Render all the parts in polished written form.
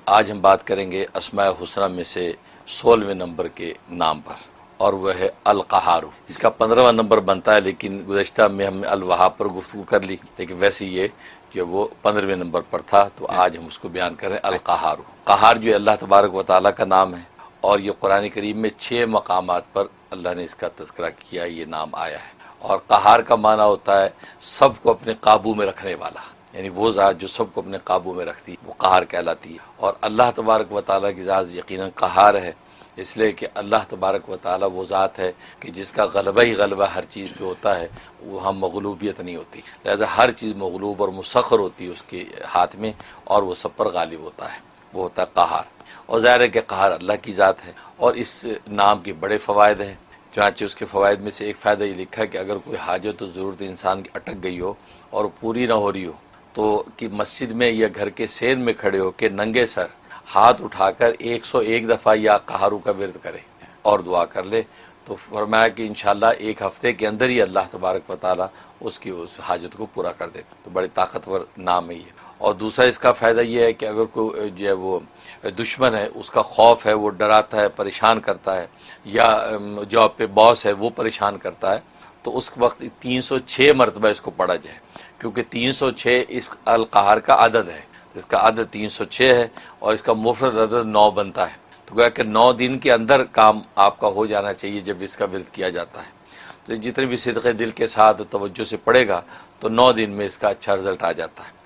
آج ہم بات کریں گے اسماء الحسنی میں سے 16ویں نمبر کے نام پر، اور وہ ہے القہار۔ اس کا 15واں نمبر بنتا ہے، لیکن گزشتہ میں ہم نے الوہاب پر گفتگو کر لی، لیکن ویسے یہ کہ وہ 15ویں نمبر پر تھا، تو آج ہم اس کو بیان کریں القہار۔ قہار جو اللہ تبارک و تعالیٰ کا نام ہے، اور یہ قرآن کریم میں 6 مقامات پر اللہ نے اس کا تذکرہ کیا، یہ نام آیا ہے۔ اور قہار کا معنی ہوتا ہے سب کو اپنے قابو میں رکھنے والا، یعنی وہ ذات جو سب کو اپنے قابو میں رکھتی ہے وہ قہار کہلاتی ہے۔ اور اللہ تبارک و تعالیٰ کی ذات یقیناً قہار ہے، اس لیے کہ اللہ تبارک و تعالیٰ وہ ذات ہے کہ جس کا غلبہ ہی غلبہ ہر چیز پہ ہوتا ہے، وہ ہم مغلوبیت نہیں ہوتی، لہذا ہر چیز مغلوب اور مسخر ہوتی ہے اس کے ہاتھ میں، اور وہ سب پر غالب ہوتا ہے، وہ ہوتا ہے قہار۔ اور ظاہر ہے کہ قہار اللہ کی ذات ہے، اور اس نام کے بڑے فوائد ہیں۔ چنانچہ اس کے فوائد میں سے ایک فائدہ یہ لکھا ہے کہ اگر کوئی حاجت و ضرورت انسان کی اٹک گئی ہو اور پوری نہ ہو رہی ہو، تو کہ مسجد میں یا گھر کے سین میں کھڑے ہو کے ننگے سر ہاتھ اٹھا کر 101 دفعہ یا قہارو کا ورد کرے اور دعا کر لے، تو فرمایا کہ انشاءاللہ ایک ہفتے کے اندر ہی اللہ تبارک و تعالیٰ اس کی اس حاجت کو پورا کر دیتا۔ تو بڑے طاقتور نام ہے یہ۔ اور دوسرا اس کا فائدہ یہ ہے کہ اگر کوئی جو ہے وہ دشمن ہے، اس کا خوف ہے، وہ ڈراتا ہے، پریشان کرتا ہے، یا جاب پہ باس ہے وہ پریشان کرتا ہے، تو اس وقت 306 مرتبہ اس کو پڑھا جائے، کیونکہ 306 اس القہار کا عدد ہے، اس کا عدد 306 ہے، اور اس کا مفرد عدد 9 بنتا ہے، تو گویا کہ 9 دن کے اندر کام آپ کا ہو جانا چاہیے جب اس کا ورد کیا جاتا ہے۔ تو جتنے بھی صدقے دل کے ساتھ توجہ سے پڑھے گا تو 9 دن میں اس کا اچھا رزلٹ آ جاتا ہے۔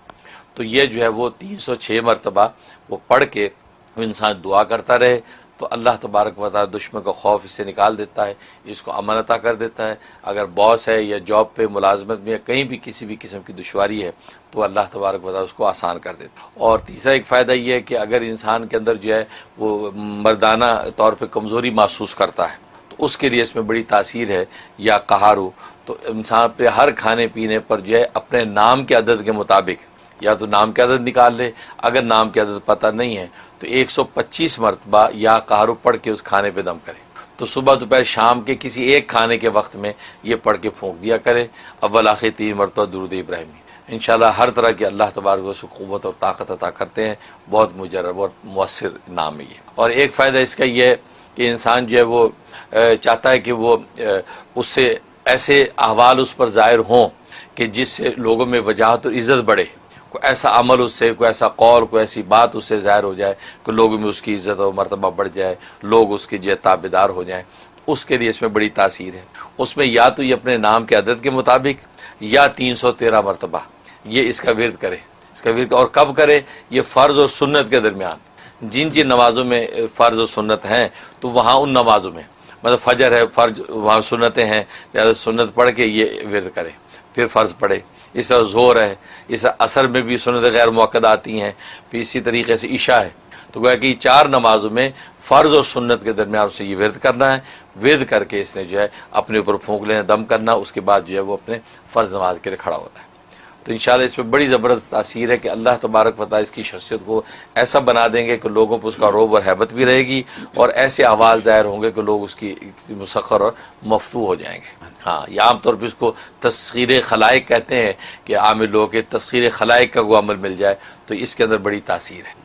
تو یہ جو ہے وہ 306 مرتبہ وہ پڑھ کے انسان دعا کرتا رہے، تو اللہ تبارک و تعالیٰ دشمن کا خوف اس سے نکال دیتا ہے، اس کو امن عطا کر دیتا ہے۔ اگر باس ہے یا جاب پہ ملازمت میں یا کہیں بھی کسی بھی قسم کی دشواری ہے تو اللہ تبارک و تعالیٰ اس کو آسان کر دیتا ہے۔ اور تیسرا ایک فائدہ یہ ہے کہ اگر انسان کے اندر جو ہے وہ مردانہ طور پہ کمزوری محسوس کرتا ہے تو اس کے لیے اس میں بڑی تاثیر ہے یا قہارو۔ تو انسان پہ ہر کھانے پینے پر جو ہے اپنے نام کے عدد کے مطابق یا تو نام کے عدد نکال لے، اگر نام کے عدد پتہ نہیں ہے تو 125 مرتبہ یا قہارو پڑھ کے اس کھانے پہ دم کرے۔ تو صبح دوپہر شام کے کسی ایک کھانے کے وقت میں یہ پڑھ کے پھونک دیا کرے، اول آخر 3 مرتبہ درود ابراہیمی۔ انشاءاللہ ہر طرح کی اللہ تبارک و تعالیٰ قوت اور طاقت عطا کرتے ہیں، بہت مجرب اور مؤثر نام ہے یہ۔ اور ایک فائدہ اس کا یہ ہے کہ انسان جو ہے وہ چاہتا ہے کہ وہ اس سے ایسے احوال اس پر ظاہر ہوں کہ جس سے لوگوں میں وجاہت اور عزت بڑھے، کوئی ایسا عمل اس سے، کوئی ایسا قول، کوئی ایسی بات اس سے ظاہر ہو جائے کہ لوگوں میں اس کی عزت و مرتبہ بڑھ جائے، لوگ اس کے جو تابعدار ہو جائیں، اس کے لیے اس میں بڑی تاثیر ہے۔ اس میں یا تو یہ اپنے نام کے عدد کے مطابق یا 313 مرتبہ یہ اس کا ورد کرے، اس کا ورد، اور کب کرے؟ یہ فرض اور سنت کے درمیان، جن نمازوں میں فرض اور سنت ہیں تو وہاں ان نمازوں میں، مطلب فجر ہے فرض، وہاں سنتیں ہیں، لہٰذا سنت پڑھ کے یہ ورد کرے، پھر فرض پڑھے۔ اس طرح ظہر ہے، اس طرح عصر میں بھی سنت غیر مؤکد آتی ہیں، پھر اسی طریقے سے عشاء ہے۔ تو گویا کہ 4 نمازوں میں فرض اور سنت کے درمیان اسے یہ ورد کرنا ہے، ورد کر کے اس نے جو ہے اپنے اوپر پھونک لینا، دم کرنا، اس کے بعد جو ہے وہ اپنے فرض نماز کے لیے کھڑا ہوتا ہے۔ تو انشاءاللہ اس میں بڑی زبردست تاثیر ہے کہ اللہ تبارک و تعالیٰ اس کی شخصیت کو ایسا بنا دیں گے کہ لوگوں پر اس کا رعب اور ہیبت بھی رہے گی، اور ایسے احوال ظاہر ہوں گے کہ لوگ اس کی مسخر اور مفتو ہو جائیں گے۔ ہاں، یہ عام طور پہ اس کو تسخیر خلائق کہتے ہیں کہ عام لوگوں کے تسخیر خلائق کا وہ عمل مل جائے، تو اس کے اندر بڑی تاثیر ہے۔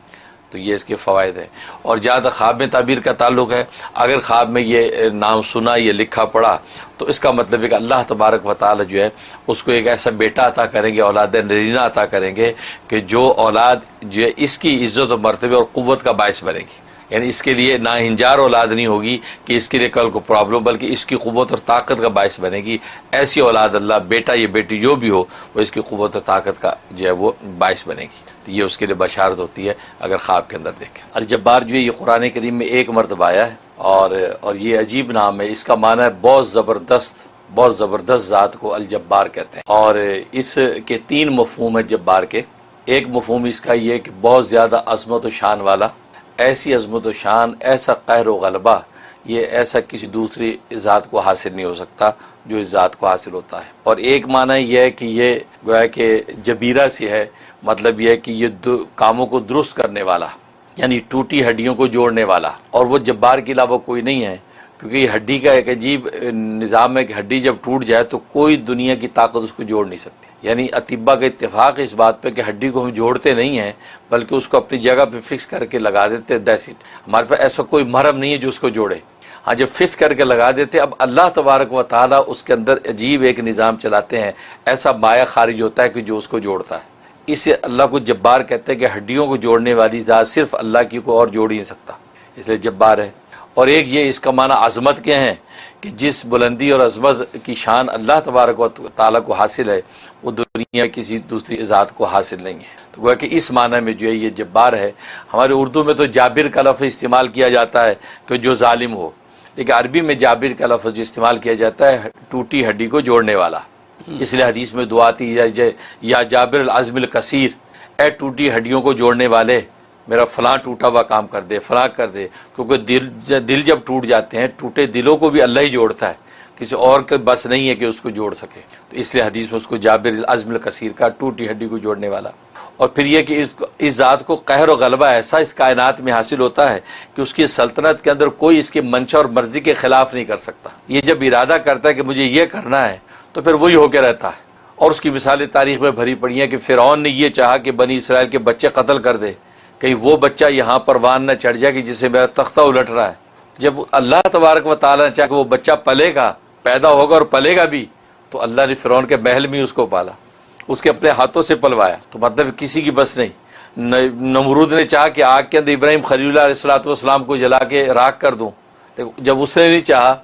تو یہ اس کے فوائد ہیں۔ اور جہاں تک خواب میں تعبیر کا تعلق ہے، اگر خواب میں یہ نام سنا، یہ لکھا پڑا، تو اس کا مطلب ہے کہ اللہ تبارک و تعالی جو ہے اس کو ایک ایسا بیٹا عطا کریں گے، اولاد نرینہ عطا کریں گے کہ جو اولاد جو ہے اس کی عزت و مرتبے اور قوت کا باعث بنے گی، یعنی اس کے لیے ناہنجار اولاد نہیں ہوگی کہ اس کے لیے کل کو پرابلم، بلکہ اس کی قوت اور طاقت کا باعث بنے گی۔ ایسی اولاد اللہ، بیٹا یا بیٹی جو بھی ہو، وہ اس کی قوت اور طاقت کا جو ہے وہ باعث بنے گی۔ تو یہ اس کے لیے بشارت ہوتی ہے اگر خواب کے اندر دیکھیں۔ الجبار جو ہے یہ قرآن کریم میں 1 مرتبہ آیا ہے، اور یہ عجیب نام ہے، اس کا معنی ہے بہت زبردست ذات کو الجبار کہتے ہیں۔ اور اس کے 3 مفہوم ہیں جبار کے۔ ایک مفہوم اس کا یہ کہ بہت زیادہ عظمت و شان والا، ایسی عظمت و شان، ایسا قہر و غلبہ، یہ ایسا کسی دوسری ذات کو حاصل نہیں ہو سکتا جو اس ذات کو حاصل ہوتا ہے۔ اور ایک معنی یہ ہے کہ یہ گویا کہ جبیرہ سے ہے، مطلب یہ ہے کہ یہ کاموں کو درست کرنے والا، یعنی ٹوٹی ہڈیوں کو جوڑنے والا، اور وہ جبار کے علاوہ کوئی نہیں ہے، کیونکہ یہ ہڈی کا ایک عجیب نظام ہے کہ ہڈی جب ٹوٹ جائے تو کوئی دنیا کی طاقت اس کو جوڑ نہیں سکتی۔ یعنی اطباء کا اتفاق ہے اس بات پہ کہ ہڈی کو ہم جوڑتے نہیں ہیں بلکہ اس کو اپنی جگہ پہ فکس کر کے لگا دیتے ہیں. That's it. ہمارے پاس ایسا کوئی مرہم نہیں ہے جو اس کو جوڑے. ہاں جب فکس کر کے لگا دیتے. اب اللہ تبارک و تعالیٰ اس کے اندر عجیب ایک نظام چلاتے ہیں, ایسا مایہ خارج ہوتا ہے کہ جو اس کو جوڑتا ہے. اسے اللہ کو جبار کہتے ہیں کہ ہڈیوں کو جوڑنے والی ذات صرف اللہ کی, کو اور جوڑ ہی نہیں سکتا, اس لیے جبار ہے. اور ایک یہ اس کا معنی عظمت کے ہیں کہ جس بلندی اور عظمت کی شان اللہ تبارک و تعالیٰ کو حاصل ہے وہ دنیا کسی دوسری ذات کو حاصل نہیں ہے. تو گویا کہ اس معنی میں جو ہے یہ جبار ہے. ہمارے اردو میں تو جابر کا لفظ استعمال کیا جاتا ہے کہ جو ظالم ہو, لیکن عربی میں جابر کا لفظ استعمال کیا جاتا ہے ٹوٹی ہڈی کو جوڑنے والا. اس لیے حدیث میں دعا آتی ہے یا جابر العظم الکثیر, اے ٹوٹی ہڈیوں کو جوڑنے والے میرا فلاں ٹوٹا ہوا کام کر دے, فلاں کر دے. کیونکہ دل جب ٹوٹ جاتے ہیں, ٹوٹے دلوں کو بھی اللہ ہی جوڑتا ہے, کسی اور کا بس نہیں ہے کہ اس کو جوڑ سکے. تو اس لیے حدیث میں اس کو جابر العظم الکثیر کا, ٹوٹی ہڈی کو جوڑنے والا. اور پھر یہ کہ اس ذات کو قہر و غلبہ ایسا اس کائنات میں حاصل ہوتا ہے کہ اس کی سلطنت کے اندر کوئی اس کی منشا اور مرضی کے خلاف نہیں کر سکتا. یہ جب ارادہ کرتا ہے کہ مجھے یہ کرنا ہے تو پھر وہی ہو کے رہتا ہے. اور اس کی مثالیں تاریخ میں بھری پڑی ہیں کہ فرعون نے یہ چاہا کہ بنی اسرائیل کے بچے قتل کر دے, کہیں وہ بچہ یہاں پروان نہ چڑھ جائے کہ جسے میرا تختہ الٹ رہا ہے. جب اللہ تبارک و تعالیٰ نے چاہا کہ وہ بچہ پلے گا, پیدا ہوگا اور پلے گا بھی, تو اللہ نے فرعون کے محل میں اس کو پالا, اس کے اپنے ہاتھوں سے پلوایا. تو مطلب کسی کی بس نہیں. نمرود نے چاہا کہ آگ کے اندر ابراہیم خلیل اللہ علیہ السلام کو جلا کے راکھ کر دوں, جب اس نے نہیں چاہا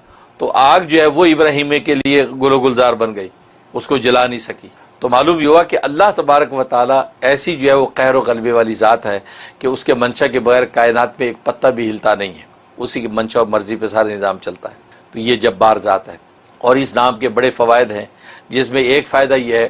تو آگ جو ہے وہ ابراہیم کے لیے گل و گلزار بن گئی, اس کو جلا نہیں سکی. تو معلوم یہ ہوا کہ اللہ تبارک و تعالیٰ ایسی جو ہے وہ قہر و غلبے والی ذات ہے کہ اس کے منشا کے بغیر کائنات میں ایک پتہ بھی ہلتا نہیں ہے, اسی کی منشا اور مرضی پہ سارا نظام چلتا ہے. تو یہ جبار ذات ہے. اور اس نام کے بڑے فوائد ہیں, جس میں ایک فائدہ یہ ہے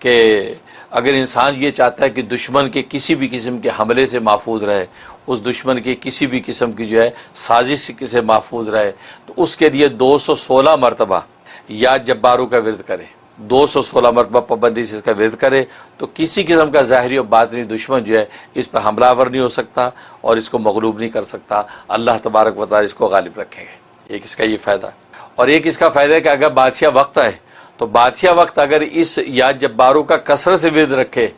کہ اگر انسان یہ چاہتا ہے کہ دشمن کے کسی بھی قسم کے حملے سے محفوظ رہے, اس دشمن کی کسی بھی قسم کی جو ہے سازش سے محفوظ رہے, تو اس کے لیے 216 مرتبہ یا جباروں کا ورد کرے. 216 مرتبہ پابندی سے اس کا ورد کرے تو کسی قسم کا ظاہری اور باطنی دشمن جو ہے اس پہ حملہ آور نہیں ہو سکتا اور اس کو مغلوب نہیں کر سکتا. اللہ تبارک و تعالی اس کو غالب رکھیں گے. ایک اس کا یہ فائدہ ہے. اور ایک اس کا فائدہ ہے کہ اگر بادشاہ وقت ہے تو بادشاہ وقت اگر اس یا جباروں کا کثرت سے ورد رکھے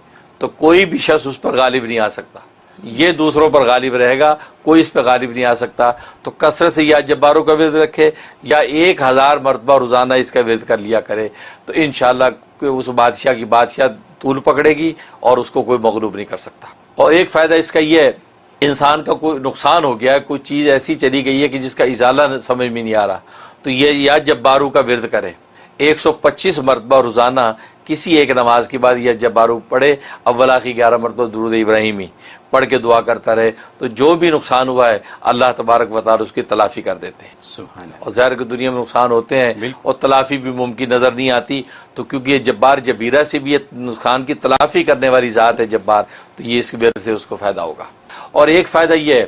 تو کوئی بھی شخص اس پر غالب نہیں آ سکتا. یہ دوسروں پر غالب رہے گا, کوئی اس پہ غالب نہیں آ سکتا. تو کثرت سے یا جباروں کا ورد رکھے یا 1000 مرتبہ روزانہ اس کا ورد کر لیا کرے تو انشاءاللہ اس بادشاہ کی بادشاہ طول پکڑے گی اور اس کو کوئی مغلوب نہیں کر سکتا. اور ایک فائدہ اس کا یہ ہے, انسان کا کوئی نقصان ہو گیا ہے, کوئی چیز ایسی چلی گئی ہے کہ جس کا ازالہ سمجھ میں نہیں آ رہا, تو یہ یا جباروں کا ورد کرے. 125 مرتبہ روزانہ کسی ایک نماز کے بعد یا جبارو پڑھے, اول آخری 11 مرتبہ درود ابراہیمی پڑھ کے دعا کرتا رہے, تو جو بھی نقصان ہوا ہے اللہ تبارک و تعالی اس کی تلافی کر دیتے ہیں. سبحان اللہ. اور ظاہر کہ دنیا میں نقصان ہوتے ہیں اور تلافی بھی ممکن نظر نہیں آتی, تو کیونکہ یہ جبار جبیرہ سے بھی یہ نقصان کی تلافی کرنے والی ذات ہے جبار, تو یہ اس کی وجہ سے اس کو فائدہ ہوگا. اور ایک فائدہ یہ ہے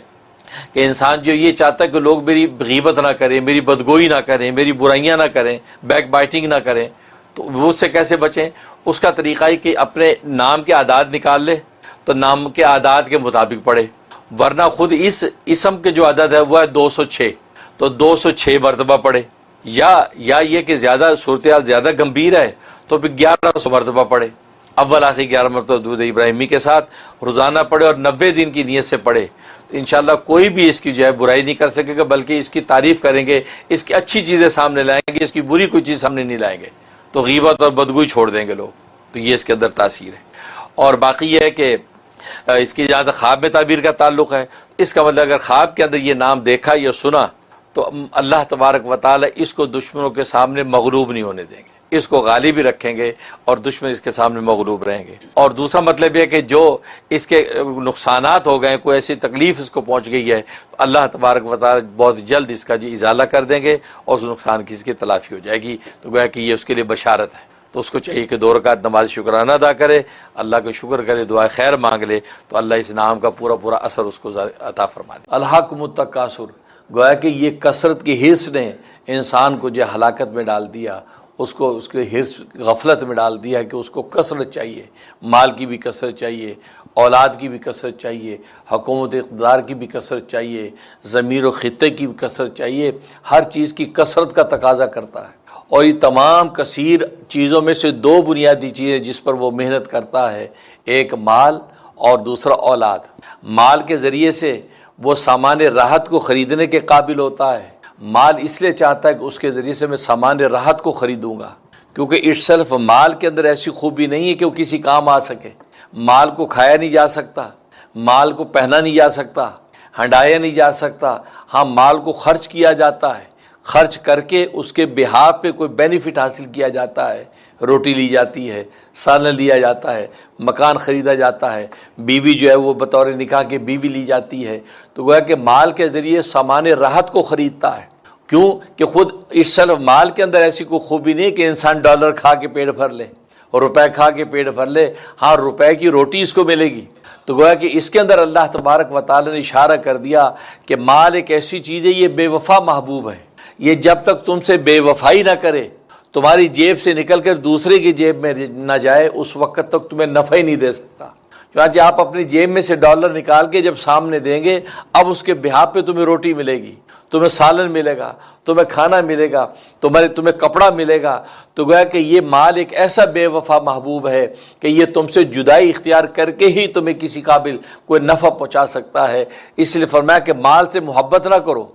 کہ انسان جو یہ چاہتا ہے کہ لوگ میری غیبت نہ کریں, میری بدگوئی نہ کریں, میری برائیاں نہ کریں, بیک بائٹنگ نہ کریں, تو وہ اس سے کیسے بچیں؟ اس کا طریقہ ہے کہ اپنے نام کے اعداد نکال لے تو نام کے اعداد کے مطابق پڑھے, ورنہ خود اس اسم کے جو عدد ہے وہ ہے 206, تو 206 مرتبہ پڑھے. یا یہ کہ زیادہ صورتحال زیادہ گمبھیر ہے تو پھر 1100 مرتبہ پڑھے, اول آخری 11 مرتبہ درود ابراہیمی کے ساتھ روزانہ پڑھے اور 90 دن کی نیت سے پڑھے. انشاءاللہ کوئی بھی اس کی جو ہے برائی نہیں کر سکے گا, بلکہ اس کی تعریف کریں گے, اس کی اچھی چیزیں سامنے لائیں گے, اس کی بری کوئی چیز سامنے نہیں لائیں گے, تو غیبت اور بدگوئی چھوڑ دیں گے لوگ. تو یہ اس کے اندر تاثیر ہے. اور باقی یہ ہے کہ اس کی جہاں تک خواب میں تعبیر کا تعلق ہے, اس کا مطلب اگر خواب کے اندر یہ نام دیکھا یا سنا تو اللہ تبارک و تعالی اس کو دشمنوں کے سامنے مغلوب نہیں ہونے دیں گے, اس کو غالب بھی رکھیں گے اور دشمن اس کے سامنے مغلوب رہیں گے. اور دوسرا مطلب یہ کہ جو اس کے نقصانات ہو گئے, کوئی ایسی تکلیف اس کو پہنچ گئی ہے, تو اللہ تبارک و تعالی بہت جلد اس کا جو ازالہ کر دیں گے اور اس نقصان کی اس کی تلافی ہو جائے گی. تو گویا کہ یہ اس کے لیے بشارت ہے. تو اس کو چاہیے کہ 2 رکعت نماز شکرانہ ادا کرے, اللہ کا شکر کرے, دعا خیر مانگ لے, تو اللہ اس نام کا پورا اثر اس کو عطا فرما دے. الہاکم التکاثر, گویا کہ یہ کثرت کی حرص نے انسان کو جو ہلاکت میں ڈال دیا, اس کے حرص غفلت میں ڈال دیا کہ اس کو کثرت چاہیے, مال کی بھی کثرت چاہیے, اولاد کی بھی کثرت چاہیے, حکومت اقتدار کی بھی کثرت چاہیے, ضمیر و خطے کی بھی کثرت چاہیے. ہر چیز کی کثرت کا تقاضا کرتا ہے. اور یہ تمام کثیر چیزوں میں سے دو بنیادی چیزیں جس پر وہ محنت کرتا ہے، ایک مال اور دوسرا اولاد۔ مال کے ذریعے سے وہ سامان راحت کو خریدنے کے قابل ہوتا ہے۔ مال اس لیے چاہتا ہے کہ اس کے ذریعے سے میں سامان راحت کو خریدوں گا، کیونکہ اٹسیلف مال کے اندر ایسی خوبی نہیں ہے کہ وہ کسی کام آ سکے۔ مال کو کھایا نہیں جا سکتا، مال کو پہنا نہیں جا سکتا، ہنڈایا نہیں جا سکتا۔ ہاں، مال کو خرچ کیا جاتا ہے، خرچ کر کے اس کے بہاف پہ کوئی بینیفٹ حاصل کیا جاتا ہے، روٹی لی جاتی ہے، سالن لیا جاتا ہے، مکان خریدا جاتا ہے، بیوی جو ہے وہ بطور نکاح کے بیوی لی جاتی ہے۔ تو گویا کہ مال کے ذریعے سامان راحت کو خریدتا ہے۔ کیوں کہ خود اس صرف مال کے اندر ایسی کوئی خوبی نہیں کہ انسان ڈالر کھا کے پیٹ بھر لے اور روپے کھا کے پیٹ بھر لے، ہاں روپے کی روٹی اس کو ملے گی۔ تو گویا کہ اس کے اندر اللہ تبارک و تعالی نے اشارہ کر دیا کہ مال ایک ایسی چیز ہے، یہ بے وفا محبوب ہے، یہ جب تک تم سے بے وفائی نہ کرے، تمہاری جیب سے نکل کر دوسرے کی جیب میں نہ جائے، اس وقت تک تمہیں نفع ہی نہیں دے سکتا۔ چنانچہ آپ اپنی جیب میں سے ڈالر نکال کے جب سامنے دیں گے، اب اس کے بہاف پہ تمہیں روٹی ملے گی، تمہیں سالن ملے گا، تمہیں کھانا ملے گا، تمہیں کپڑا ملے گا۔ تو گویا کہ یہ مال ایک ایسا بے وفا محبوب ہے کہ یہ تم سے جدائی اختیار کر کے ہی تمہیں کسی قابل کوئی نفع پہنچا سکتا ہے۔ اس لیے فرمایا کہ مال سے محبت نہ کرو،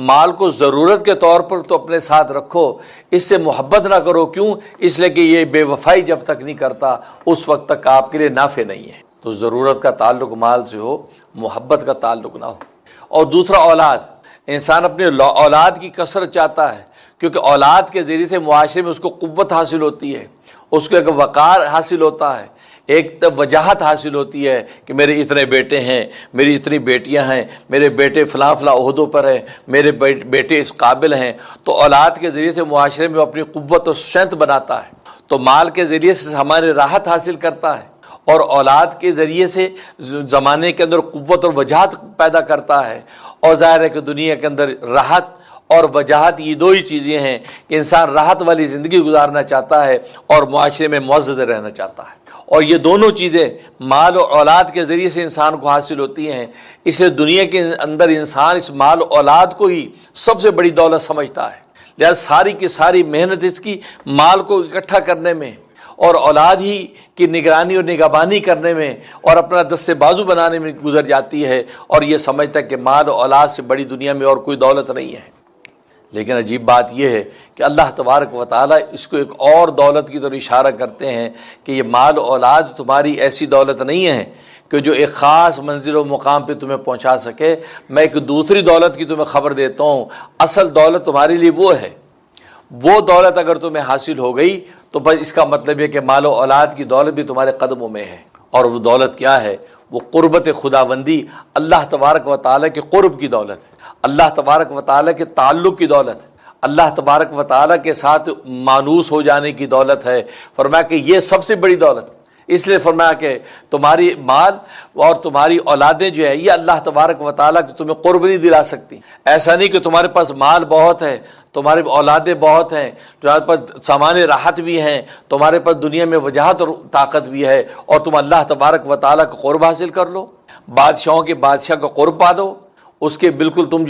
مال کو ضرورت کے طور پر تو اپنے ساتھ رکھو، اس سے محبت نہ کرو۔ کیوں؟ اس لیے کہ یہ بے وفائی جب تک نہیں کرتا اس وقت تک آپ کے لیے نافع نہیں ہے۔ تو ضرورت کا تعلق مال سے ہو، محبت کا تعلق نہ ہو۔ اور دوسرا اولاد، انسان اپنے اولاد کی کثرت چاہتا ہے، کیونکہ اولاد کے ذریعے سے معاشرے میں اس کو قوت حاصل ہوتی ہے، اس کو ایک وقار حاصل ہوتا ہے، ایک وجاہت حاصل ہوتی ہے کہ میرے اتنے بیٹے ہیں، میری اتنی بیٹیاں ہیں، میرے بیٹے فلاں فلاں عہدوں پر ہیں، میرے بیٹے اس قابل ہیں۔ تو اولاد کے ذریعے سے معاشرے میں اپنی قوت و اسٹرینتھ بناتا ہے، تو مال کے ذریعے سے ہمارے راحت حاصل کرتا ہے، اور اولاد کے ذریعے سے زمانے کے اندر قوت اور وجاہت پیدا کرتا ہے۔ اور ظاہر ہے کہ دنیا کے اندر راحت اور وجاہت یہ دو ہی چیزیں ہیں کہ انسان راحت والی زندگی گزارنا چاہتا ہے اور معاشرے میں معزز رہنا چاہتا ہے، اور یہ دونوں چیزیں مال اور اولاد کے ذریعے سے انسان کو حاصل ہوتی ہیں۔ اسے دنیا کے اندر انسان اس مال و اولاد کو ہی سب سے بڑی دولت سمجھتا ہے، لہذا ساری کی ساری محنت اس کی مال کو اکٹھا کرنے میں اور اولاد ہی کی نگرانی اور نگہبانی کرنے میں اور اپنا دست بازو بنانے میں گزر جاتی ہے، اور یہ سمجھتا ہے کہ مال و اولاد سے بڑی دنیا میں اور کوئی دولت نہیں ہے۔ لیکن عجیب بات یہ ہے کہ اللہ تبارک و تعالیٰ اس کو ایک اور دولت کی طرف اشارہ کرتے ہیں کہ یہ مال و اولاد تمہاری ایسی دولت نہیں ہے کہ جو ایک خاص منزل و مقام پہ تمہیں پہنچا سکے۔ میں ایک دوسری دولت کی تمہیں خبر دیتا ہوں، اصل دولت تمہارے لیے وہ ہے، وہ دولت اگر تمہیں حاصل ہو گئی تو بس اس کا مطلب یہ کہ مال و اولاد کی دولت بھی تمہارے قدموں میں ہے۔ اور وہ دولت کیا ہے؟ وہ قربت خداوندی، اللہ تبارک و تعالیٰ کے قرب کی دولت ہے، اللہ تبارک و تعالیٰ کے تعلق کی دولت ہے، اللہ تبارک و تعالیٰ کے ساتھ مانوس ہو جانے کی دولت ہے۔ فرمایا کہ یہ سب سے بڑی دولت، اس لیے فرمایا کہ تمہاری مال اور تمہاری اولادیں جو ہے یہ اللہ تبارک و تعالیٰ کی تمہیں قرب نہیں دلا سکتی۔ ایسا نہیں کہ تمہارے پاس مال بہت ہے، تمہارے اولادیں بہت ہیں، تمہارے پاس سامان راحت بھی ہیں، تمہارے پاس دنیا میں وجاہت اور طاقت بھی ہے، اور تم اللہ تبارک و تعالیٰ کا قرب حاصل کر لو، بادشاہوں کے بادشاہ کا قرب پا دو، اس کے بالکل تم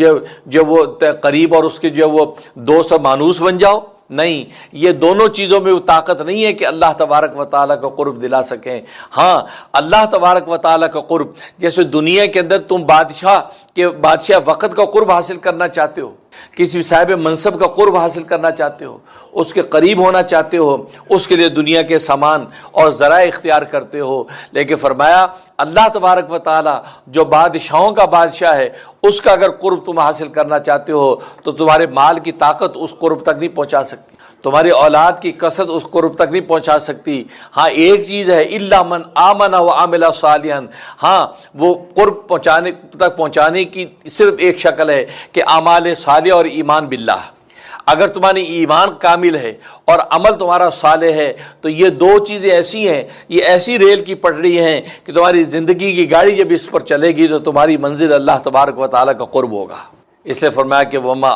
جو وہ قریب اور اس کے جو وہ دوست اور مانوس بن جاؤ۔ نہیں، یہ دونوں چیزوں میں وہ طاقت نہیں ہے کہ اللہ تبارک و تعالیٰ کا قرب دلا سکیں۔ ہاں، اللہ تبارک و تعالیٰ کا قرب، جیسے دنیا کے اندر تم بادشاہ وقت کا قرب حاصل کرنا چاہتے ہو، کسی صاحب منصب کا قرب حاصل کرنا چاہتے ہو، اس کے قریب ہونا چاہتے ہو، اس کے لیے دنیا کے سامان اور ذرائع اختیار کرتے ہو۔ لیکن فرمایا اللہ تبارک و تعالیٰ جو بادشاہوں کا بادشاہ ہے، اس کا اگر قرب تم حاصل کرنا چاہتے ہو تو تمہارے مال کی طاقت اس قرب تک نہیں پہنچا سکتی، تمہاری اولاد کی کثرت اس قرب تک نہیں پہنچا سکتی۔ ہاں، ایک چیز ہے، الا من آمن وعمل صالحا، ہاں وہ قرب پہنچانے کی صرف ایک شکل ہے کہ اعمال صالح اور ایمان باللہ۔ اگر تمہاری ایمان کامل ہے اور عمل تمہارا صالح ہے تو یہ دو چیزیں ایسی ہیں، یہ ایسی ریل کی پٹڑی ہیں کہ تمہاری زندگی کی گاڑی جب اس پر چلے گی تو تمہاری منزل اللہ تبارک و تعالیٰ کا قرب ہوگا۔ اس لیے فرمایا کہ وما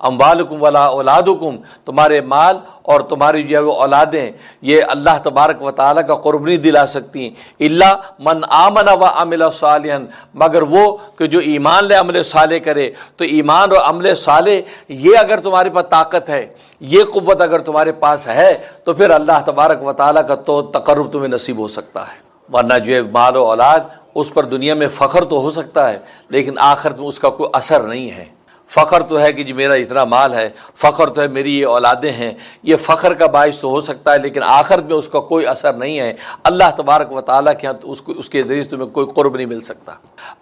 اموالکم ولا اولادکم، تمہارے مال اور تمہاری جو ہے وہ اولادیں یہ اللہ تبارک و تعالیٰ کا قرب نہیں دلا سکتی، الا من آمن و عمل صالحا، مگر وہ کہ جو ایمان لے عمل صالح کرے۔ تو ایمان اور عمل صالح یہ اگر تمہارے پاس طاقت ہے، یہ قوت اگر تمہارے پاس ہے، تو پھر اللہ تبارک و تعالیٰ کا تو تقرب تمہیں نصیب ہو سکتا ہے۔ ورنہ جو ہے مال و اولاد، اس پر دنیا میں فخر تو ہو سکتا ہے لیکن آخرت میں اس کا کوئی اثر نہیں ہے۔ فخر تو ہے کہ جی میرا اتنا مال ہے، فخر تو ہے میری یہ اولادیں ہیں، یہ فخر کا باعث تو ہو سکتا ہے لیکن آخرت میں اس کا کوئی اثر نہیں ہے۔ اللہ تبارک و تعالیٰ کے ہاں اس کے ذریعے تمہیں کوئی قرب نہیں مل سکتا۔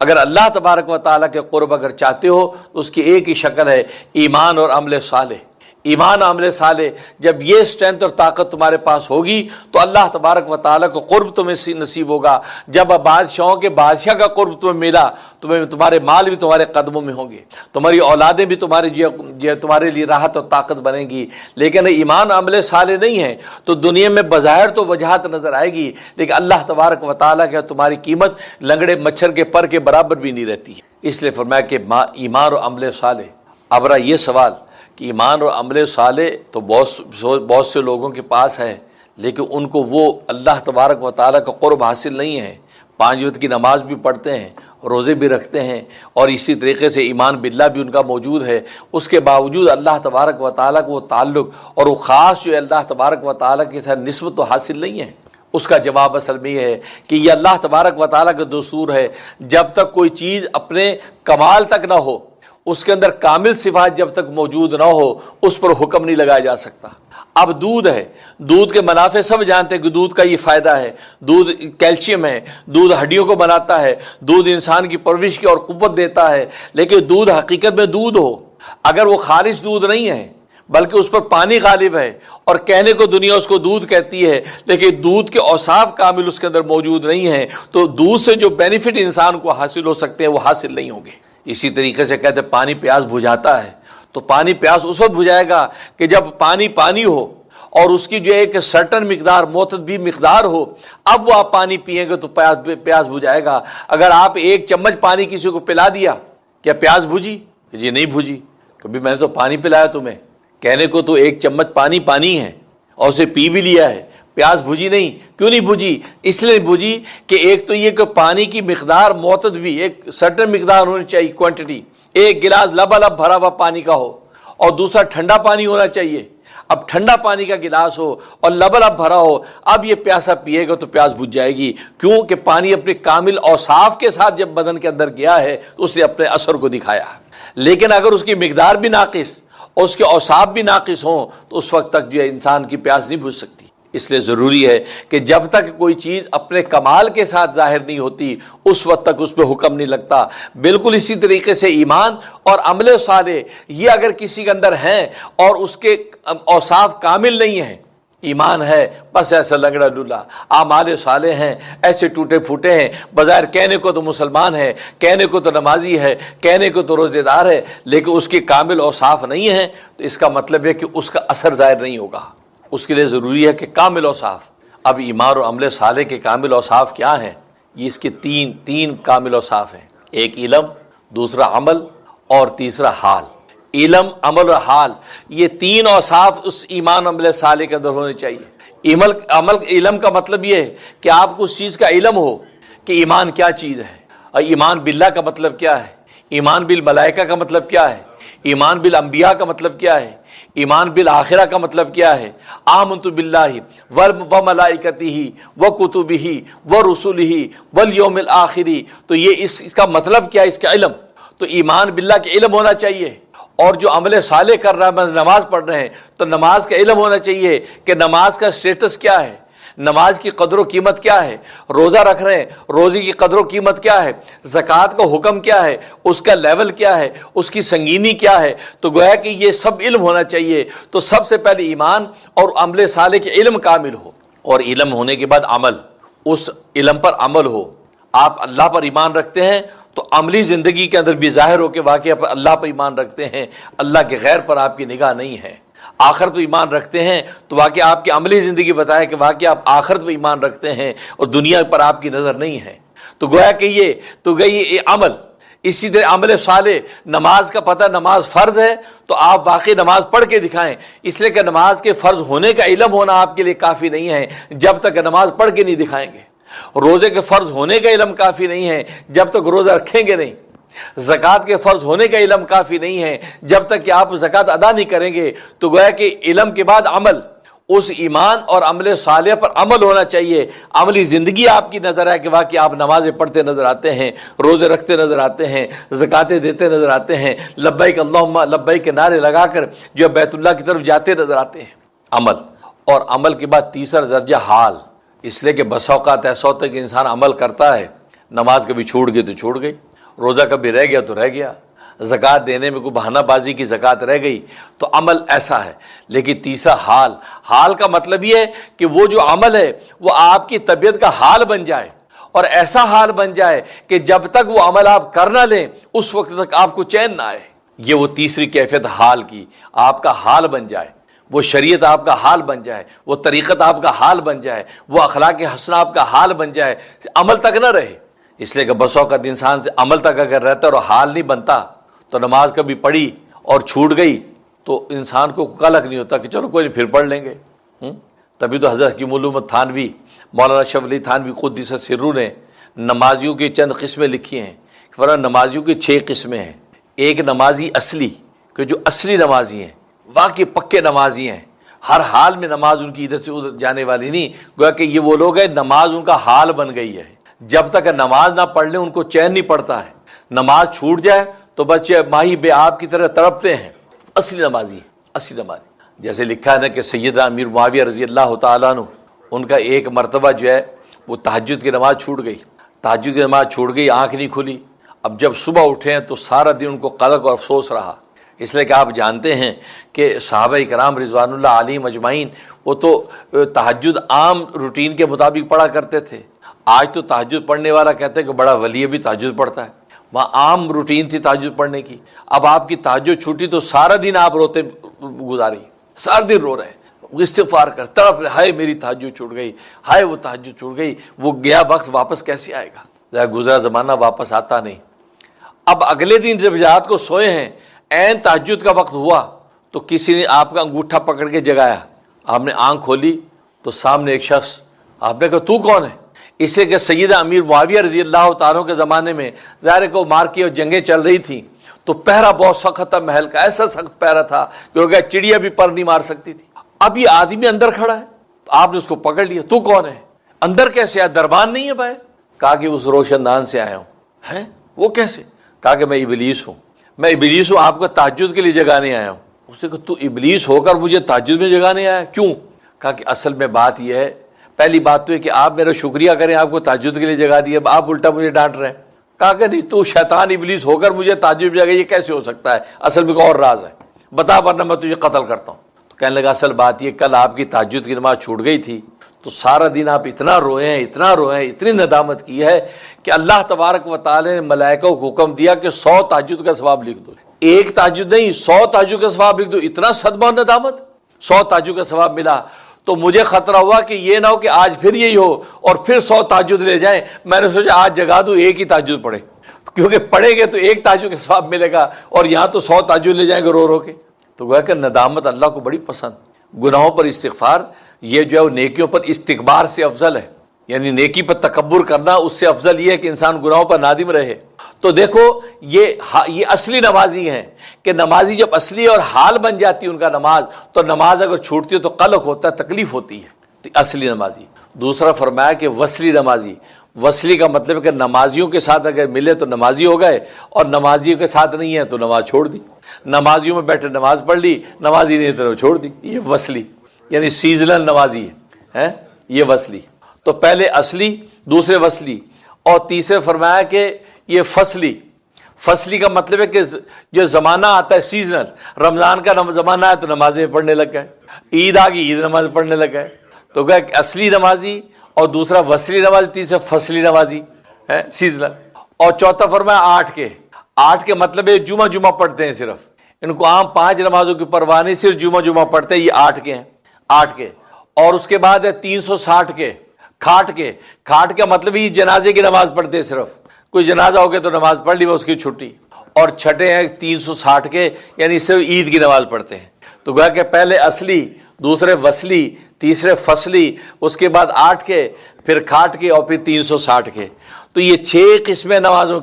اگر اللہ تبارک و تعالیٰ کے قرب اگر چاہتے ہو تو اس کی ایک ہی شکل ہے ایمان اور عمل صالح۔ ایمان عمل صالح، جب یہ اسٹرینتھ اور طاقت تمہارے پاس ہوگی تو اللہ تبارک و تعالیٰ کو قرب تمہیں نصیب ہوگا۔ جب بادشاہوں کے بادشاہ کا قرب تمہیں ملا، تمہارے مال بھی تمہارے قدموں میں ہوں گے، تمہاری اولادیں بھی تمہارے لیے راحت اور طاقت بنیں گی۔ لیکن ایمان عمل صالح نہیں ہے تو دنیا میں بظاہر تو وجاہت نظر آئے گی لیکن اللہ تبارک و تعالیٰ کے تمہاری قیمت لنگڑے مچھر کے پر کے برابر بھی نہیں رہتی ہے۔ اس لیے فرمایا کہ ایمان اور عمل صالح۔ اب رہا یہ سوال کہ ایمان اور عمل صالح تو بہت سے لوگوں کے پاس ہے لیکن ان کو وہ اللہ تبارک و تعالیٰ کا قرب حاصل نہیں ہے۔ 5 وقت کی نماز بھی پڑھتے ہیں، روزے بھی رکھتے ہیں اور اسی طریقے سے ایمان باللہ بھی ان کا موجود ہے، اس کے باوجود اللہ تبارک و تعالیٰ کو وہ تعلق اور وہ خاص جو ہے اللہ تبارک و تعالیٰ کے ساتھ نسبت تو حاصل نہیں ہے۔ اس کا جواب اصل میں یہ ہے کہ یہ اللہ تبارک و تعالیٰ کا دستور ہے، جب تک کوئی چیز اپنے کمال تک نہ ہو، اس کے اندر کامل صفات جب تک موجود نہ ہو، اس پر حکم نہیں لگایا جا سکتا۔ اب دودھ ہے، دودھ کے منافع سب جانتے ہیں کہ دودھ کا یہ فائدہ ہے، دودھ کیلشیم ہے، دودھ ہڈیوں کو بناتا ہے، دودھ انسان کی پرورش کی اور قوت دیتا ہے، لیکن دودھ حقیقت میں دودھ ہو، اگر وہ خالص دودھ نہیں ہے بلکہ اس پر پانی غالب ہے اور کہنے کو دنیا اس کو دودھ کہتی ہے لیکن دودھ کے اوصاف کامل اس کے اندر موجود نہیں ہیں، تو دودھ سے جو بینیفٹ انسان کو حاصل ہو سکتے ہیں وہ حاصل نہیں ہوں گے۔ اسی طریقے سے کہتے ہیں پانی پیاس بجھاتا ہے، تو پانی پیاس اس وقت بجھائے گا کہ جب پانی ہو اور اس کی جو ایک سرٹن مقدار معتدل مقدار ہو، اب وہ آپ پانی پئیں گے تو پیاس بجھائے گا۔ اگر آپ 1 چمچ پانی کسی کو پلا دیا، کیا پیاس بجھی؟ جی نہیں بجھی، کبھی میں نے تو پانی پلایا تمہیں، کہنے کو تو 1 چمچ پانی ہے اور اسے پی بھی لیا ہے، پیاس بجھی نہیں۔ کیوں نہیں بجھی؟ اس لیے بجھی کہ ایک تو یہ کہ پانی کی مقدار معتدل بھی ایک سرٹن مقدار ہونی چاہیے، کوانٹٹی، 1 گلاس لبالب بھرا ہوا پانی کا ہو، اور دوسرا ٹھنڈا پانی ہونا چاہیے۔ اب ٹھنڈا پانی کا گلاس ہو اور لبالب بھرا ہو، اب یہ پیاسا پیے گا تو پیاس بجھ جائے گی، کیوں کہ پانی اپنے کامل اوصاف کے ساتھ جب بدن کے اندر گیا ہے تو اس نے اپنے اثر کو دکھایا ہے۔ لیکن اگر اس کی مقدار بھی ناقص اور اس کے اوصاف بھی ناقص ہوں تو اس وقت تک جو ہے انسان کی پیاس نہیں بجھ سکتی۔ اس لیے ضروری ہے کہ جب تک کوئی چیز اپنے کمال کے ساتھ ظاہر نہیں ہوتی اس وقت تک اس پہ حکم نہیں لگتا۔ بالکل اسی طریقے سے ایمان اور عمل صالح یہ اگر کسی کے اندر ہیں اور اس کے اوصاف کامل نہیں ہیں، ایمان ہے بس ایسا لنگڑا لولا، اعمال صالح ہیں ایسے ٹوٹے پھوٹے ہیں، بظاہر کہنے کو تو مسلمان ہے، کہنے کو تو نمازی ہے، کہنے کو تو روزے دار ہے، لیکن اس کے کامل اوصاف نہیں ہیں، تو اس کا مطلب ہے کہ اس کا اثر ظاہر نہیں ہوگا۔ اس کے لیے ضروری ہے کہ کامل اوصاف۔ اب ایمان اور عمل صالح کے کامل اوصاف کیا ہیں؟ یہ اس کے تین کامل اوصاف ہیں، ایک علم، دوسرا عمل اور تیسرا حال۔ علم، عمل اور حال، یہ 3 اوصاف اس ایمان عمل صالح کے اندر ہونے چاہیے۔ علم کا مطلب یہ ہے کہ آپ کو اس چیز کا علم ہو کہ ایمان کیا چیز ہے، اور ایمان باللہ کا مطلب کیا ہے، ایمان بالملائکہ کا مطلب کیا ہے، ایمان بالانبیاء کا مطلب کیا ہے، ایمان بالآخرہ کا مطلب کیا ہے، آمنت باللہ وملائکتہ وکتبہ ورسلہ والیوم الآخر، تو یہ اس کا مطلب کیا ہے، اس کا علم۔ تو ایمان باللہ کے علم ہونا چاہیے، اور جو عمل صالح کر رہا ہے، نماز پڑھ رہے ہیں تو نماز کا علم ہونا چاہیے کہ نماز کا سٹیٹس کیا ہے، نماز کی قدر و قیمت کیا ہے، روزہ رکھ رہے ہیں روزے کی قدر و قیمت کیا ہے، زکوٰۃ کا حکم کیا ہے، اس کا لیول کیا ہے، اس کی سنگینی کیا ہے، تو گویا کہ یہ سب علم ہونا چاہیے۔ تو سب سے پہلے ایمان اور عمل صالح کے علم کامل ہو، اور علم ہونے کے بعد عمل، اس علم پر عمل ہو۔ آپ اللہ پر ایمان رکھتے ہیں تو عملی زندگی کے اندر بھی ظاہر ہو کہ واقعہ پر اللہ پر ایمان رکھتے ہیں، اللہ کے غیر پر آپ کی نگاہ نہیں ہے۔ آخرت پہ ایمان رکھتے ہیں تو واقعہ آپ کی عملی زندگی بتائے کہ واقعہ آپ آخرت پہ ایمان رکھتے ہیں اور دنیا پر آپ کی نظر نہیں ہے۔ تو گویا کہ یہ عمل، اسی طرح عمل صالح، نماز کا پتہ نماز فرض ہے تو آپ واقعی نماز پڑھ کے دکھائیں، اس لیے کہ نماز کے فرض ہونے کا علم ہونا آپ کے لیے کافی نہیں ہے جب تک نماز پڑھ کے نہیں دکھائیں گے، روزے کے فرض ہونے کا علم کافی نہیں ہے جب تک روزہ رکھیں گے نہیں، زکوٰۃ کے فرض ہونے کا علم کافی نہیں ہے جب تک کہ آپ زکوٰۃ ادا نہیں کریں گے۔ تو گویا کہ علم کے بعد عمل، اس ایمان اور عمل صالح پر عمل ہونا چاہیے، عملی زندگی آپ کی نظر ہے کہ واقعی آپ نمازیں پڑھتے نظر آتے ہیں، روزے رکھتے نظر آتے ہیں، زکاتیں دیتے نظر آتے ہیں، لبیک اللہم لبیک کے نعرے لگا کر جو بیت اللہ کی طرف جاتے نظر آتے ہیں۔ عمل، اور عمل کے بعد تیسرا درجہ حال، اس لیے کہ بس اوقات ایسا ہوتا ہے کہ انسان عمل کرتا ہے، نماز کبھی چھوٹ گئی تو چھوٹ گئی، روزہ کبھی رہ گیا تو رہ گیا، زکوٰۃ دینے میں کوئی بہانہ بازی کی زکوٰۃ رہ گئی، تو عمل ایسا ہے۔ لیکن تیسرا حال، حال کا مطلب یہ ہے کہ وہ جو عمل ہے وہ آپ کی طبیعت کا حال بن جائے، اور ایسا حال بن جائے کہ جب تک وہ عمل آپ کر نہ لیں اس وقت تک آپ کو چین نہ آئے۔ یہ وہ تیسری کیفیت حال کی، آپ کا حال بن جائے، وہ شریعت آپ کا حال بن جائے، وہ طریقت آپ کا حال بن جائے، وہ اخلاق حسنہ آپ کا حال بن جائے، عمل تک نہ رہے۔ اس لیے کہ بس اوقات انسان سے عمل تک اگر رہتا ہے اور حال نہیں بنتا تو نماز کبھی پڑھی اور چھوٹ گئی تو انسان کو قلق نہیں ہوتا کہ چلو کوئی نہیں پھر پڑھ لیں گے۔ تبھی تو حضرت حکیم علومت تھانوی، مولانا اشرف علی تھانوی قدس سرہ نے نمازیوں کی چند قسمیں لکھی ہیں، فرمایا نمازیوں کی 6 قسمیں ہیں۔ ایک نمازی اصلی، کہ جو اصلی نمازی ہیں، واقعی پکے نمازی ہیں، ہر حال میں نماز ان کی ادھر سے ادھر جانے والی نہیں، گویا کہ یہ وہ لوگ ہیں نماز ان کا حال بن گئی ہے، جب تک نماز نہ پڑھ لیں ان کو چین نہیں پڑتا ہے، نماز چھوٹ جائے تو بچے ماہی بے آب کی طرح تڑپتے ہیں۔ اصلی نمازی، اصلی نمازی، جیسے لکھا ہے نا کہ سیدنا امیر معاویہ رضی اللہ تعالیٰ عنہ، ان کا ایک مرتبہ جو ہے وہ تہجد کی نماز چھوٹ گئی، تہجد کی نماز چھوٹ گئی، آنکھ نہیں کھلی، اب جب صبح اٹھے ہیں تو سارا دن ان کو قلق اور افسوس رہا، اس لیے کہ آپ جانتے ہیں کہ صحابہ کرام رضوان اللہ علیہم اجمعین وہ تو تہجد عام روٹین کے مطابق پڑھا کرتے تھے۔ آج تو تہجد پڑھنے والا کہتے ہیں کہ بڑا ولی بھی تہجد پڑھتا ہے، وہاں عام روٹین تھی تہجد پڑھنے کی، اب آپ کی تہجد چھوٹی تو سارا دن آپ روتے گزاری، سارا دن رو رہے ہیں، استغفار کر تڑپ رہے، ہائے میری تہجد چھوٹ گئی، ہائے وہ تہجد چھوٹ گئی، وہ گیا وقت واپس کیسے آئے گا، گزرا زمانہ واپس آتا نہیں۔ اب اگلے دن جب رات کو سوئے ہیں، عین تہجد کا وقت ہوا تو کسی نے آپ کا انگوٹھا پکڑ کے جگایا، آپ نے آنکھ کھولی تو سامنے ایک شخص، آپ نے کہا تو کون ہے؟ اس لیے کہ سیدہ امیر معاویہ رضی اللہ تعالیٰ کے زمانے میں ظاہر کو مار کی اور جنگیں چل رہی تھیں تو پہرا بہت سخت تھا، محل کا ایسا سخت پہرا تھا کہ چڑیا بھی پر نہیں مار سکتی تھی۔ اب یہ آدمی اندر کھڑا ہے تو آپ نے اس کو پکڑ لیا، تو کون ہے؟ اندر کیسے آیا؟ دربان نہیں ہے بھائی؟ کہا کہ اس روشن دان سے آیا ہوں۔ ہیں وہ کیسے؟ کہا کہ میں ابلیس ہوں، میں ابلیس ہوں، آپ کو تہجد کے لیے جگانے آیا ہوں۔ اس نے کہا تو ابلیس ہو کر مجھے تہجد میں جگانے آیا کیوں؟ کہا کہ اصل میں بات یہ ہے، پہلی بات تو ہے کہ آپ میرا شکریہ کریں، آپ کو تہجد کے لیے جگا دیا، آپ الٹا مجھے ڈانٹ رہے ہیں۔ کہا کہ نہیں، تو شیطان ابلیس ہو کر مجھے تہجد میں جگا، یہ کیسے ہو سکتا ہے؟ اصل میں کوئی اور راز ہے، بتا ورنہ میں تجھے قتل کرتا ہوں۔ تو کہنے لگا اصل بات یہ، کل آپ کی تہجد کی نماز چھوٹ گئی تھی تو سارا دن آپ اتنا روئے ہیں، اتنا روئے ہیں، اتنی ندامت کی ہے کہ اللہ تبارک و تعالی نے ملائکہ کو حکم دیا کہ 100 تہجد کا ثواب لکھ دو، ایک تہجد نہیں 100 تہجد کا ثواب لکھ دو۔ اتنا صدمہ اور ندامت، 100 تہجد کا ثواب ملا تو مجھے خطرہ ہوا کہ یہ نہ ہو کہ آج پھر یہی ہو اور پھر 100 تہجد لے جائیں۔ میں نے سوچا آج جگا دوں، ایک ہی تہجد پڑھے، کیونکہ پڑھیں گے تو ایک تہجد کا ثواب ملے گا اور یہاں تو 100 تہجد لے جائیں گے رو رو کے۔ تو گویا کہ ندامت اللہ کو بڑی پسند، گناہوں پر استغفار یہ جو ہے وہ نیکیوں پر استکبار سے افضل ہے، یعنی نیکی پر تکبر کرنا اس سے افضل یہ ہے کہ انسان گناہوں پر نادم رہے۔ تو دیکھو یہ اصلی نمازی ہیں کہ نمازی جب اصلی اور حال بن جاتی ہے ان کا نماز، تو نماز اگر چھوٹتی ہے تو قلق ہوتا ہے، تکلیف ہوتی ہے، تو اصلی نمازی۔ دوسرا فرمایا کہ وصلی نمازی، وصلی کا مطلب ہے کہ نمازیوں کے ساتھ اگر ملے تو نمازی ہو گئے اور نمازیوں کے ساتھ نہیں ہے تو نماز چھوڑ دی، نمازیوں میں بیٹھے نماز پڑھ لی، نمازی نہیں تو چھوڑ دی۔ یہ وصلی یعنی سیزنل نمازی ہے، یہ وصلی۔ تو پہلے اصلی، دوسرے وصلی، اور تیسرے فرمایا کہ یہ فصلی۔ فصلی کا مطلب ہے کہ جو زمانہ آتا ہے سیزنل، رمضان کا زمانہ ہے تو نمازیں پڑھنے لگ گئے، عید آ گئی عید نماز پڑھنے لگ گئے۔ تو گیا اصلی نمازی اور دوسرا وصلی نمازی، تیسرا فصلی نمازی ہے سیزنل۔ اور چوتھا فرمایا 8 کے مطلب ہے جمعہ پڑھتے ہیں صرف، ان کو عام 5 نمازوں کی پرواہ نہیں، صرف جمعہ پڑھتے ہیں، یہ 8 کے ہیں، 8 کے۔ اور اس کے بعد ہے 360 کے، کھاٹ کا مطلب یہ جنازے کی نماز پڑھتے ہیں صرف، کوئی جنازہ ہو گیا تو نماز پڑھ لی، بس اس کی چھٹی. اور چھٹے ہیں 360 کے، یعنی صرف عید کی نماز پڑھتے ہیں. تو گویا کہ پہلے اصلی، دوسرے وصلی، تیسرے فصلی، اس کے بعد 8 کے، پھر کھاٹ کے، اور پھر 360 کے. تو یہ 6 قسمیں نمازیوں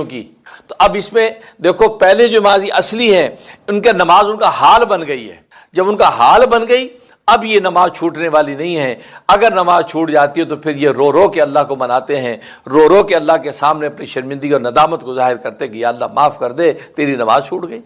کی. تو اب اس میں دیکھو، پہلے جو نمازی اصلی ہیں ان کا نماز، ان کا حال بن گئی ہے. جب ان کا حال بن گئی، اب یہ نماز چھوٹنے والی نہیں ہے. اگر نماز چھوٹ جاتی ہے تو پھر یہ رو رو کے اللہ کو مناتے ہیں، رو رو کے اللہ کے سامنے اپنی شرمندگی اور ندامت کو ظاہر کرتے کہ یا اللہ معاف کر دے، تیری نماز چھوٹ گئی.